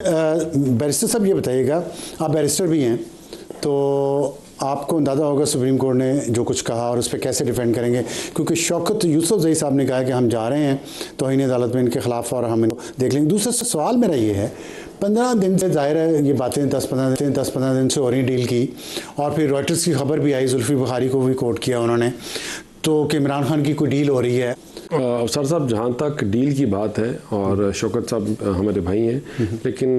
Barrister साहब ये बताइएगा, आप बैरिस्टर भी हैं तो आपको अंदाज़ा होगा सुप्रीम कोर्ट ने जो कुछ कहा और उस पर कैसे डिफेंड करेंगे, क्योंकि शौकत यूसुफजई साहब ने कहा कि हम जा रहे हैं तौहीन अदालत में इनके ख़िलाफ़ और हम इनको देख लेंगे। दूसरा सवाल मेरा ये है, 15 दिन से जाहिर है ये बातें 10-15 दिन से हो रही डील की, और फिर रॉयटर्स की खबर भी आई, जुल्फी बुखारी को भी कोट किया उन्होंने, तो कि इमरान खान की कोई डील हो रही है। अफसर साहब, जहाँ तक डील की बात है और शौकत साहब हमारे भाई हैं, लेकिन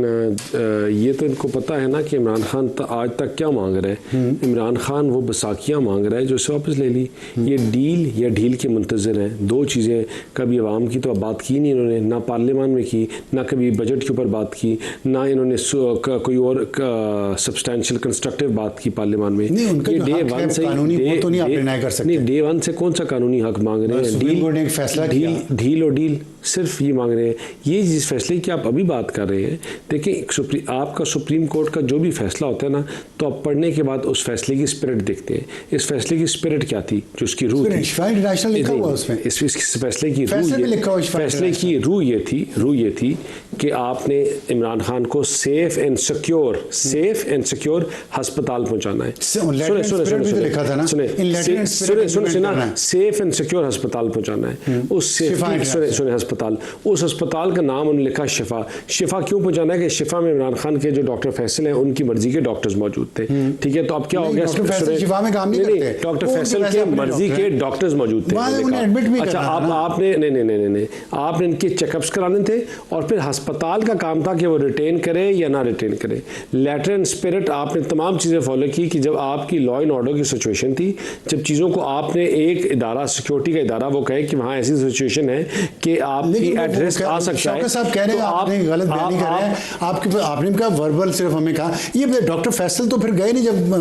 ये तो इनको पता है ना कि इमरान खान आज तक क्या मांग रहा है। इमरान खान वो बसाकियाँ मांग रहा है जो इसे वापस ले ली। ये डील या डील के मुंतज़िर हैं। दो चीज़ें, कभी अवाम की तो बात की नहीं इन्होंने, ना पार्लियामान में की, ना कभी बजट के ऊपर बात की, ना इन्होंने कोई और सब्सटैंशियल कंस्ट्रक्टिव बात की पार्लियामान में। ये डे वन से नहीं, डे वन से कौन सा कानूनी हक मांग रहे हैं? डील और डील सिर्फ ये मांग रहे हैं। ये जिस फैसले की आप अभी बात कर रहे हैं, देखिए आपका सुप्रीम कोर्ट का जो भी फैसला होता है ना, तो आप पढ़ने के बाद उस फैसले की स्पिरिट देखते हैं। इस फैसले की स्पिरिट क्या थी, जो उसकी रूह थी, इस फैसले की रूह ये थी कि आपने इमरान खान को सेफ एंड सिक्योर अस्पताल पहुंचाना है। सुने सेफ एंड सिक्योर अस्पताल पहुंचाना है। उस अस्पताल का नाम उन्होंने लिखा शिफा क्यों पहुंचाना है कि शिफा में इमरान खान के जो डॉक्टर फैसल हैं उनकी मर्जी के डॉक्टर्स मौजूद थे। ठीक है, तो अब क्या हो गया, डॉक्टर फैसल के मर्जी के डॉक्टर्स मौजूद थे। अच्छा, आपने आपने इनके चेकअप्स कराने थे और फिर अस्पताल का काम था कि वो रिटेन करे या ना रिटेन करे। लेटर एंड स्पिरिट आपने तमाम चीज़ें फॉलो की कि जब आपकी लॉ एंड ऑर्डर की सिचुएशन थी, जब चीज़ों को आपने एक इदारा, सिक्योरिटी का इदारा, वो कहे कि वहाँ ऐसी सिचुएशन है कि आपकी एट रिस्क आ सकता है, साहब कह रहे हैं, आपने गलत बयानी कर रहे हैं। आपने कहा वर्बल सिर्फ हमें कहा, ये डॉक्टर फैसल तो फिर गए नहीं जब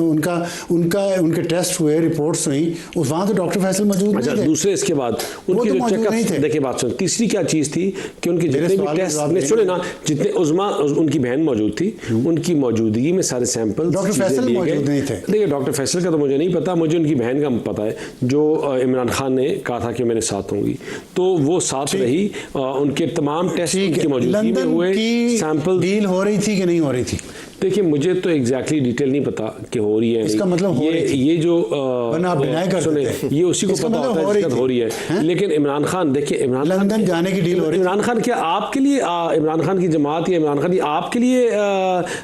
उनके टेस्ट हुए, रिपोर्ट्स हुई, उस वहाँ तो डॉक्टर फैसल मौजूद नहीं थे। दूसरे इसके बाद उनके जो चेकअप, देखिए बात सुन, तीसरी क्या चीज़ थी कि उनके जितने भी टेस्ट, सुने ना, जितने उज़मा उनकी बहन मौजूद थी, उनकी मौजूदगी में सारे सैंपल डॉक्टर फैसल मौजूद नहीं थे। देखिए डॉक्टर फैसल का तो मुझे नहीं पता, मुझे उनकी बहन का पता है, जो इमरान खान ने कहा था कि मेरे साथ होंगी, तो वो साथ रही। उनके तमाम टेस्ट उनकी मौजूदगी में हुए, सैंपल। डील हो रही थी कि नहीं हो रही थी? देखिए मुझे तो एग्जैक्टली डिटेल नहीं पता कि हो रही है। इसका मतलब ये जो सुने, ये उसी को पता होता है हो रही है। लेकिन इमरान खान, देखिए लंदन जाने की डील हो रही है। इमरान खान क्या आपके लिए, इमरान खान की जमात या इमरान खान आपके लिए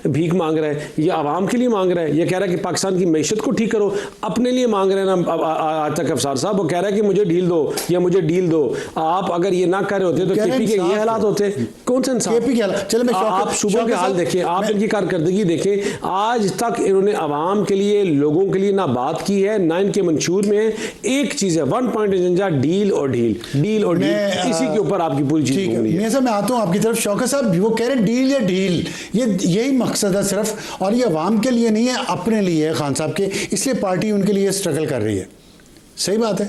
भीख मांग रहा है या आवाम के लिए मांग रहा है? ये कह रहा है कि पाकिस्तान की मैशत को ठीक करो, अपने लिए मांग रहे हैं ना आज तक अफसार साहब। वो कह रहा है कि मुझे डील दो या मुझे डील दो। आप अगर ये ना कर रहे होते तो केपी के ये हालात होते। कौन सा इंसान? केपी के हालात, चलो आप सूबों के हाल देखिए, आप इनकी कारकर्दगी देखें। आज तक इन्होंने आवाम के लिए, लोगों के लिए ना बात की है, ना इनके मंशूर में एक चीज है, 1 पॉइंट एजेंडा, डील और डील। इसी के ऊपर आपकी पूरी चीज घूमनी है। मैं आता हूं आपकी तरफ। शौकत साहब वो कह रहे हैं डील या डील, यही मकसद है सिर्फ, और ये आवाम के लिए नहीं है, अपने लिए है खान साहब के, इसलिए पार्टी उनके लिए स्ट्रगल कर रही है। सही बात है।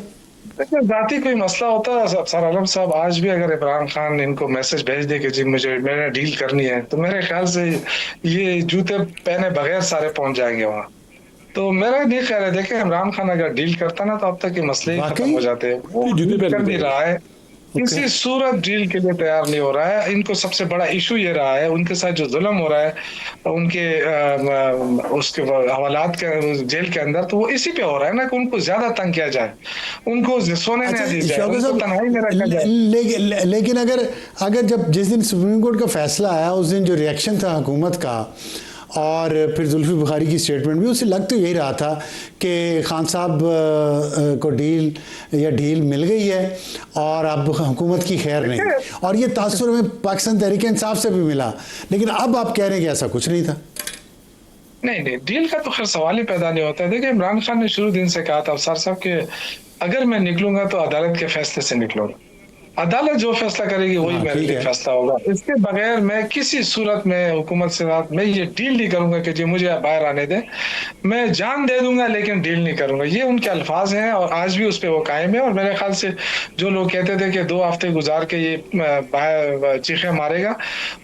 देखिए जाति कोई मसला होता है सर आलम साहब, आज भी अगर इमरान खान इनको मैसेज भेज दे कि जी मुझे मेरा डील करनी है, तो मेरे ख्याल से ये जूते पहने बगैर सारे पहुंच जाएंगे वहाँ। तो मेरा नहीं ख्याल है, देखिए इमरान खान अगर डील करता ना तो अब तक ये मसले खत्म हो जाते हैं। वो कर नहीं रहा है, किसी सूरत डील के लिए तैयार नहीं हो रहा है। इनको सबसे बड़ा इशू ये रहा है, उनके साथ जो जुल्म हो रहा है, उनके उसके हवालात के जेल के अंदर, तो वो इसी पे हो रहा है ना कि उनको ज्यादा तंग किया जाए, उनको सोने नहीं दी जाए, उनको तन्हाई में रखा जाए। लेकिन अगर जब जिस दिन सुप्रीम कोर्ट का फैसला आया, उस दिन जो रिएक्शन था हुकूमत का, और फिर जुल्फी बुखारी की स्टेटमेंट भी, उससे लग तो यही रहा था कि खान साहब को डील मिल गई है और अब हुकूमत की खैर नहीं, और ये तासुर में पाकिस्तान तहरीक इंसाफ से भी मिला। लेकिन अब आप कह रहे हैं कि ऐसा कुछ नहीं था। नहीं, डील का तो खैर सवाल ही पैदा नहीं होता है। देखिए इमरान खान ने शुरू दिन से कहा था अफसर साहब कि अगर मैं निकलूंगा तो अदालत के फैसले से निकलूंगा, अदालत जो फैसला करेगी वही मेरे लिए फैसला होगा। इसके बगैर मैं किसी सूरत में हुकूमत से साथ मैं ये डील नहीं करूंगा कि जी मुझे बाहर आने दे, मैं जान दे दूंगा लेकिन डील नहीं करूंगा। ये उनके अल्फाज हैं और आज भी उस पर वो कायम है। और मेरे ख्याल से जो लोग कहते थे कि 2 हफ्ते गुजार के ये बाहर चीखें मारेगा,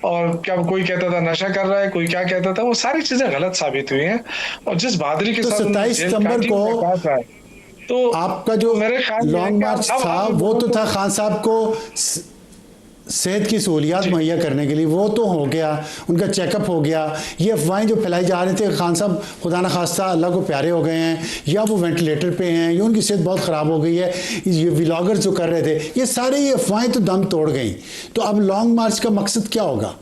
और क्या कोई कहता था नशा कर रहा है, कोई क्या कहता था, वो सारी चीजें गलत साबित हुई हैं। और जिस बहादुरी के साथ 27 सितंबर को तो आपका जो लॉन्ग मार्च था, वो तो था खान साहब को सेहत की सहूलियात मुहैया करने के लिए, वो तो हो गया, उनका चेकअप हो गया। ये अफवाहें जो फैलाई जा रही थी खान साहब खुदा न खास्ता अल्लाह को प्यारे हो गए हैं, या वो वेंटिलेटर पे हैं, या उनकी सेहत बहुत ख़राब हो गई है, ये व्लॉगर्स जो कर रहे थे, ये सारे ये अफवाहें तो दम तोड़ गई। तो अब लॉन्ग मार्च का मकसद क्या होगा?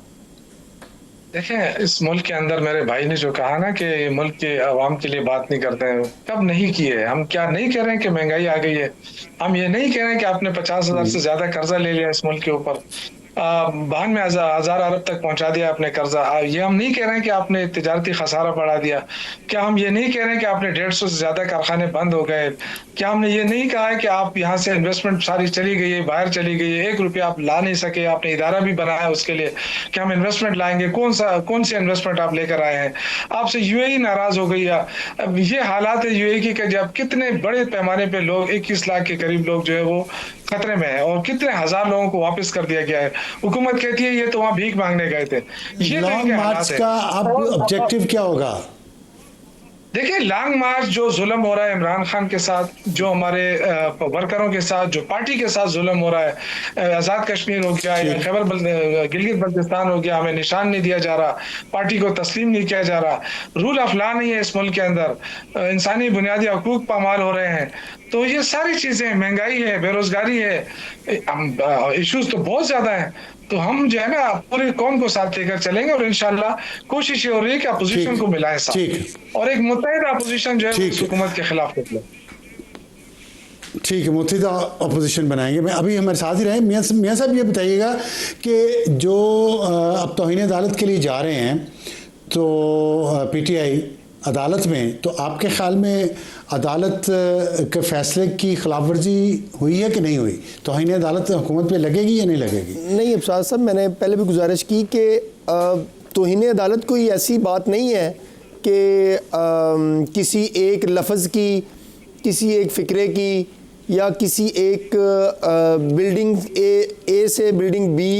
देखें, इस मुल्क के अंदर मेरे भाई ने जो कहा ना कि मुल्क के अवाम के लिए बात नहीं करते हैं, कब नहीं की है। हम क्या नहीं कह रहे हैं कि महंगाई आ गई है, हम ये नहीं कह रहे हैं कि आपने 50,000 से ज्यादा कर्जा ले लिया इस मुल्क के ऊपर, 92,000 अरब तक पहुंचा दिया आपने कर्जा। ये हम नहीं कह रहे हैं कि आपने तिजारती खसारा बढ़ा दिया। क्या हम ये नहीं कह रहे हैं कि आपने 150 से ज्यादा कारखाने बंद हो गए। क्या हमने ये नहीं कहा है कि आप यहाँ से इन्वेस्टमेंट सारी चली गई है, बाहर चली गई है, 1 रुपया आप ला नहीं सके, आपने इदारा भी बनाया उसके लिए कि हम इन्वेस्टमेंट लाएंगे। कौन सी इन्वेस्टमेंट आप लेकर आए हैं? आपसे यूएई नाराज हो गई है। अब ये हालात है यूएई की कि जब कितने बड़े पैमाने पे लोग 21 लाख के करीब लोग जो है वो खतरे में है, और कितने हजार लोगों को वापस कर दिया गया है। हुकूमत कहती है ये तो वहां भीख मांगने गए थे। ये लॉन्ग मार्च का अब ऑब्जेक्टिव क्या होगा? देखिए, लॉन्ग मार्च जो जुल्म हो रहा है इमरान खान के साथ, जो हमारे वर्करों के साथ, जो पार्टी के साथ जुल्म हो रहा है, आज़ाद कश्मीर हो गया, खैबर गिलगित बल्तिस्तान हो गया, हमें निशान नहीं दिया जा रहा, पार्टी को तस्लीम नहीं किया जा रहा, रूल ऑफ लॉ नहीं है इस मुल्क के अंदर, इंसानी बुनियादी हकूक पामाल हो रहे हैं। तो ये सारी चीजें, महंगाई है, बेरोजगारी है, इश्यूज तो बहुत ज्यादा है। तो हम जो है ना पूरी कौम को साथ लेकर चलेंगे, और इंशाल्लाह कोशिश ये हो रही है कि अपोजिशन को मिलाएं साथ, और एक मुत्तहिदा अपोजिशन जो है हुकूमत के खिलाफ निकले। ठीक है, मुत्तहिदा अपोजिशन बनाएंगे। मैं अभी हमारे साथ ही रहे। मियाँ साहब ये बताइएगा कि जो अब तौहीन अदालत के लिए जा रहे हैं तो पीटीआई अदालत में, तो आपके ख्याल में अदालत के फैसले की खिलाफ वर्जी हुई है कि नहीं हुई? तौहीन अदालत हुकूमत पे लगेगी या नहीं लगेगी? नहीं अफसार साहब, मैंने पहले भी गुजारिश की कि तौहीन अदालत कोई ऐसी बात नहीं है कि किसी एक लफ्ज़ की, किसी एक फ़िक्रे की, या किसी एक बिल्डिंग ए से बिल्डिंग बी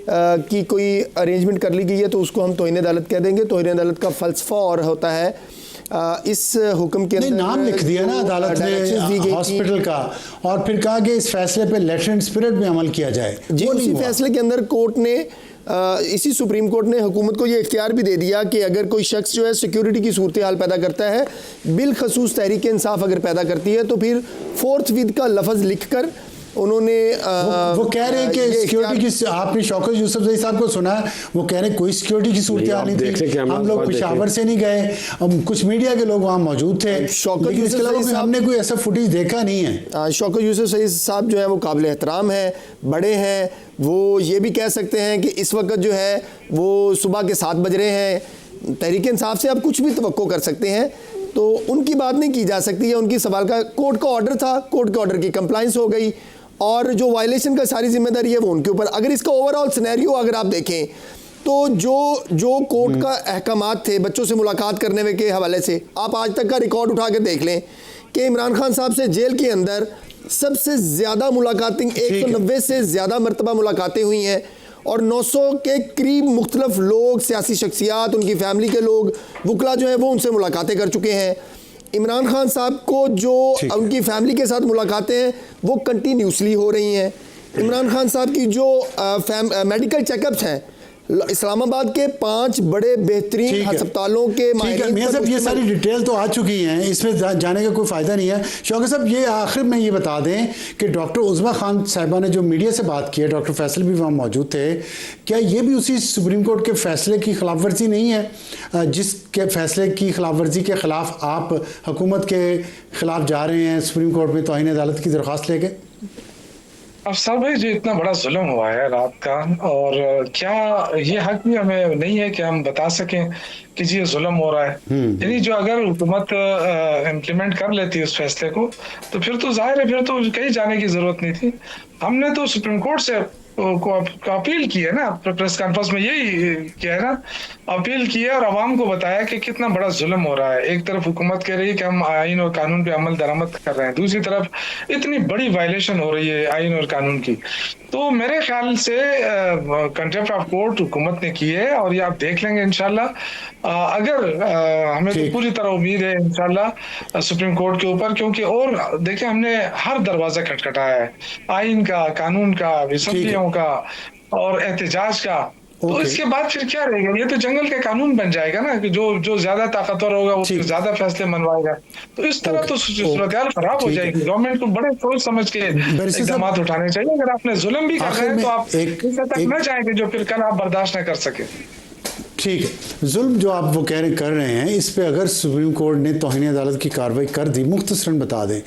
की कोई अरेंजमेंट कर ली गई है तो उसको हम तौहीन अदालत कह देंगे। तौहीन अदालत का फ़लसफ़ा और होता है इस हुक्म के अंदर नाम लिख दिया ना अदालत ने हॉस्पिटल का, और फिर कहा कि इस फैसले पे लेटर एंड स्पिरिट में अमल किया जाए। जी, उसी फैसले के अंदर कोर्ट ने, इसी सुप्रीम कोर्ट ने हुकूमत को ये इख्तियार भी दे दिया कि अगर कोई शख्स जो है सिक्योरिटी की सूरत हाल पैदा करता है, बिलखसूस तहरीक इंसाफ अगर पैदा करती है, तो फिर फोर्थ विद का लफ्ज़ लिख कर उन्होंने वो कह रहे हैं कि सिक्योरिटी की, आपने शौकत यूसुफजई साहब को सुना, वो कह रहे हैं कोई सिक्योरिटी की सूरत हाल नहीं थी, हम लोग पेशावर से नहीं गए, कुछ मीडिया के लोग वहाँ मौजूद थे, लेकिन इसके अलावा हमने कोई ऐसा फुटेज देखा नहीं है। शौकत यूसुफजई साहब जो है वो काबिल एहतराम है, बड़े हैं, वो ये भी कह सकते हैं कि इस वक्त जो है वो सुबह के 7 बज रहे हैं, तहरीक इंसाफ से आप कुछ भी तवक्को कर सकते हैं, तो उनकी बात नहीं की जा सकती है। उनकी सवाल का कोर्ट का ऑर्डर था, कोर्ट के ऑर्डर की कंप्लाइंस हो गई, और जो वायलेशन का सारी जिम्मेदारी है वो उनके ऊपर। अगर इसका ओवरऑल सिनेरियो अगर आप देखें तो जो कोर्ट का अहकामात थे बच्चों से मुलाकात करने के हवाले से, आप आज तक का रिकॉर्ड उठा के देख लें कि इमरान खान साहब से जेल के अंदर सबसे ज़्यादा मुलाकातें, 190 से ज़्यादा मरतबा मुलाकातें हुई हैं, और 900 के करीब मुख्तलिफ लोग, सियासी शख्सियात, उनकी फैमिली के लोग, वकला जो है वो उनसे मुलाकातें कर चुके हैं। इमरान खान साहब को जो उनकी फैमिली के साथ मुलाकातें हैं वो कंटिन्यूसली हो रही हैं। इमरान खान साहब की जो मेडिकल चेकअप्स हैं, इस्लामाबाद के 5 बड़े बेहतरीन अस्पतालों के मियां साहब ये सारी डिटेल तो आ चुकी हैं, इसमें जाने का कोई फ़ायदा नहीं है। शौकत साहब ये आखिर में ये बता दें कि डॉक्टर उज़मा खान साहिबा ने जो मीडिया से बात की है, डॉक्टर फैसल भी वहाँ मौजूद थे, क्या ये भी उसी सुप्रीम कोर्ट के फैसले की खिलाफ वर्जी नहीं है जिसके फैसले की खिलाफ वर्जी के ख़िलाफ़ आप हुकूमत के ख़िलाफ़ जा रहे हैं सुप्रीम कोर्ट में तौहीन अदालत की दरख्वास्त लेके? अफसर भाई, जो इतना बड़ा जुल्म हुआ है रात का, और क्या ये हक भी हमें नहीं है कि हम बता सकें कि जी ये जुल्म हो रहा है? यानी जो अगर हुकूमत इम्प्लीमेंट कर लेती है उस फैसले को, तो फिर तो जाहिर है फिर तो कहीं जाने की जरूरत नहीं थी। हमने तो सुप्रीम कोर्ट से को अपील की है ना, प्रेस कॉन्फ्रेंस में यही किया है ना, अपील की है और आवाम को बताया कि कितना बड़ा जुल्म हो रहा है। एक तरफ हुकूमत कह रही है कि हम आइन और कानून पे अमल दरामद कर रहे हैं, दूसरी तरफ इतनी बड़ी वायलेशन हो रही है आइन और कानून की। तो मेरे ख्याल से कंटेम्प्ट ऑफ कोर्ट हुकूमत ने की है, और ये आप देख लेंगे इंशाल्लाह। अगर हमें तो पूरी तरह उम्मीद है इंशाल्लाह सुप्रीम कोर्ट के ऊपर, क्योंकि और देखिए हमने हर दरवाजा खटखटाया है, आइन का, कानून का, असम्बलियों का, और एहतजाज का, तो इसके बाद फिर क्या रहेगा? ये तो जंगल का कानून बन जाएगा ना कि जो ज्यादा ताकतवर होगा वो ज्यादा फैसले मनवाएगा। तो इस तरह तो सूरत-ए-हाल खराब हो जाएगी। गवर्नमेंट को बड़े सोच समझ के इकदाम उठाने चाहिए। अगर आपने जुल्म भी कर रहे हैं तो आप इस हद तक न जाएंगे जो फिर कल आप बर्दाश्त न कर सके। ठीक है, जुल्म जो आप वो कर रहे हैं, इस पे अगर सुप्रीम कोर्ट ने तौहीन अदालत की कार्रवाई कर दी, मुख्तसरन बता दें,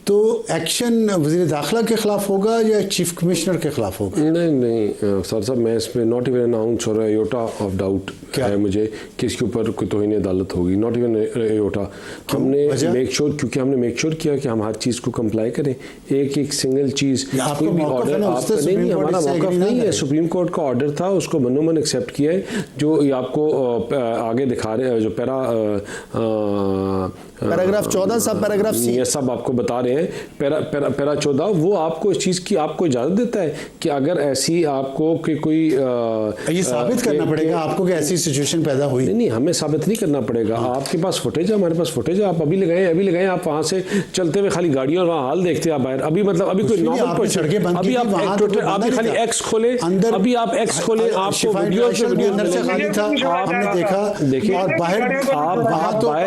तो एक्शन वज़ीर दाखिला के खिलाफ होगा या चीफ कमिश्नर के खिलाफ होगा? नहीं सर साहब, मैं इसमें नॉट इवन अनाउंस और योटा ऑफ डाउट है मुझे कि इसके ऊपर कोई तौहीन अदालत होगी, नॉट इवन योटा। हमने मेक श्योर किया कि हम हर चीज़ को कंप्लाई करें, एक सिंगल चीज़, कोई भी ऑर्डर नहीं, हमारा मौक़िफ़ नहीं है। सुप्रीम कोर्ट का ऑर्डर था, उसको मनोमन एक्सेप्ट किया है। जो आपको आगे दिखा रहे हैं, जो पैराग्राफ 14 सब पैराग्राफ सी, ये सब आपको बता रहे हैं, पैरा 14, वो आपको इस चीज़ की आपको इजाज़त देता है कि अगर ऐसी आपको कि कोई ये साबित करना पड़ेगा आपको कि ऐसी सिचुएशन पैदा हुई। नहीं, हमें साबित नहीं करना पड़ेगा। आपके पास फुटेज है, हमारे पास फुटेज है, आप अभी लगाए, आप वहाँ से चलते हुए खाली गाड़ियों और वहाँ हाल देखते हैं आप बाहर। अभी मतलब अभी कोई नॉर्मल, अभी आप खाली एक्स खोले, अभी आप एक्स खोले, आपको वीडियो अंदर से खाली था, आपने देखा, देखिए, और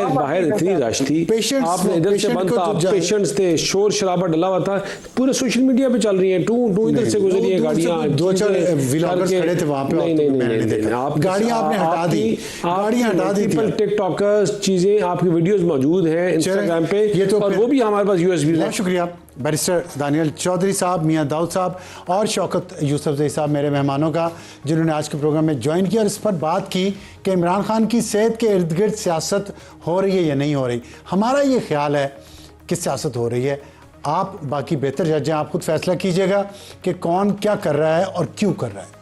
बाहर इतनी रश थी, आपने इधर से बंद था, पेशेंट्स थे, शोर शराबा डला हुआ था, पूरे सोशल मीडिया पे चल रही है, टू इधर से गुजरी है गाड़ियां, 2-4 व्लॉगर्स खड़े थे वहां पे, मैंने देखा, गाड़ियां आपने हटा दी, टिकटॉकर्स चीजें, आपकी वीडियोस मौजूद हैं इंस्टाग्राम पे, और वो भी हमारे पास यूएसबी है। शुक्रिया बैरिस्टर दानियल चौधरी साहब, मियां दाऊद साहब और शौकत यूसुफजई साहब, मेरे मेहमानों का, जिन्होंने आज के प्रोग्राम में ज्वाइन किया और इस पर बात की कि इमरान खान की सेहत के इर्द गिर्द सियासत हो रही है या नहीं हो रही। हमारा ये ख्याल है कि सियासत हो रही है। आप बाकी बेहतर जज हैं, आप खुद फैसला कीजिएगा कि कौन क्या कर रहा है और क्यों कर रहा है।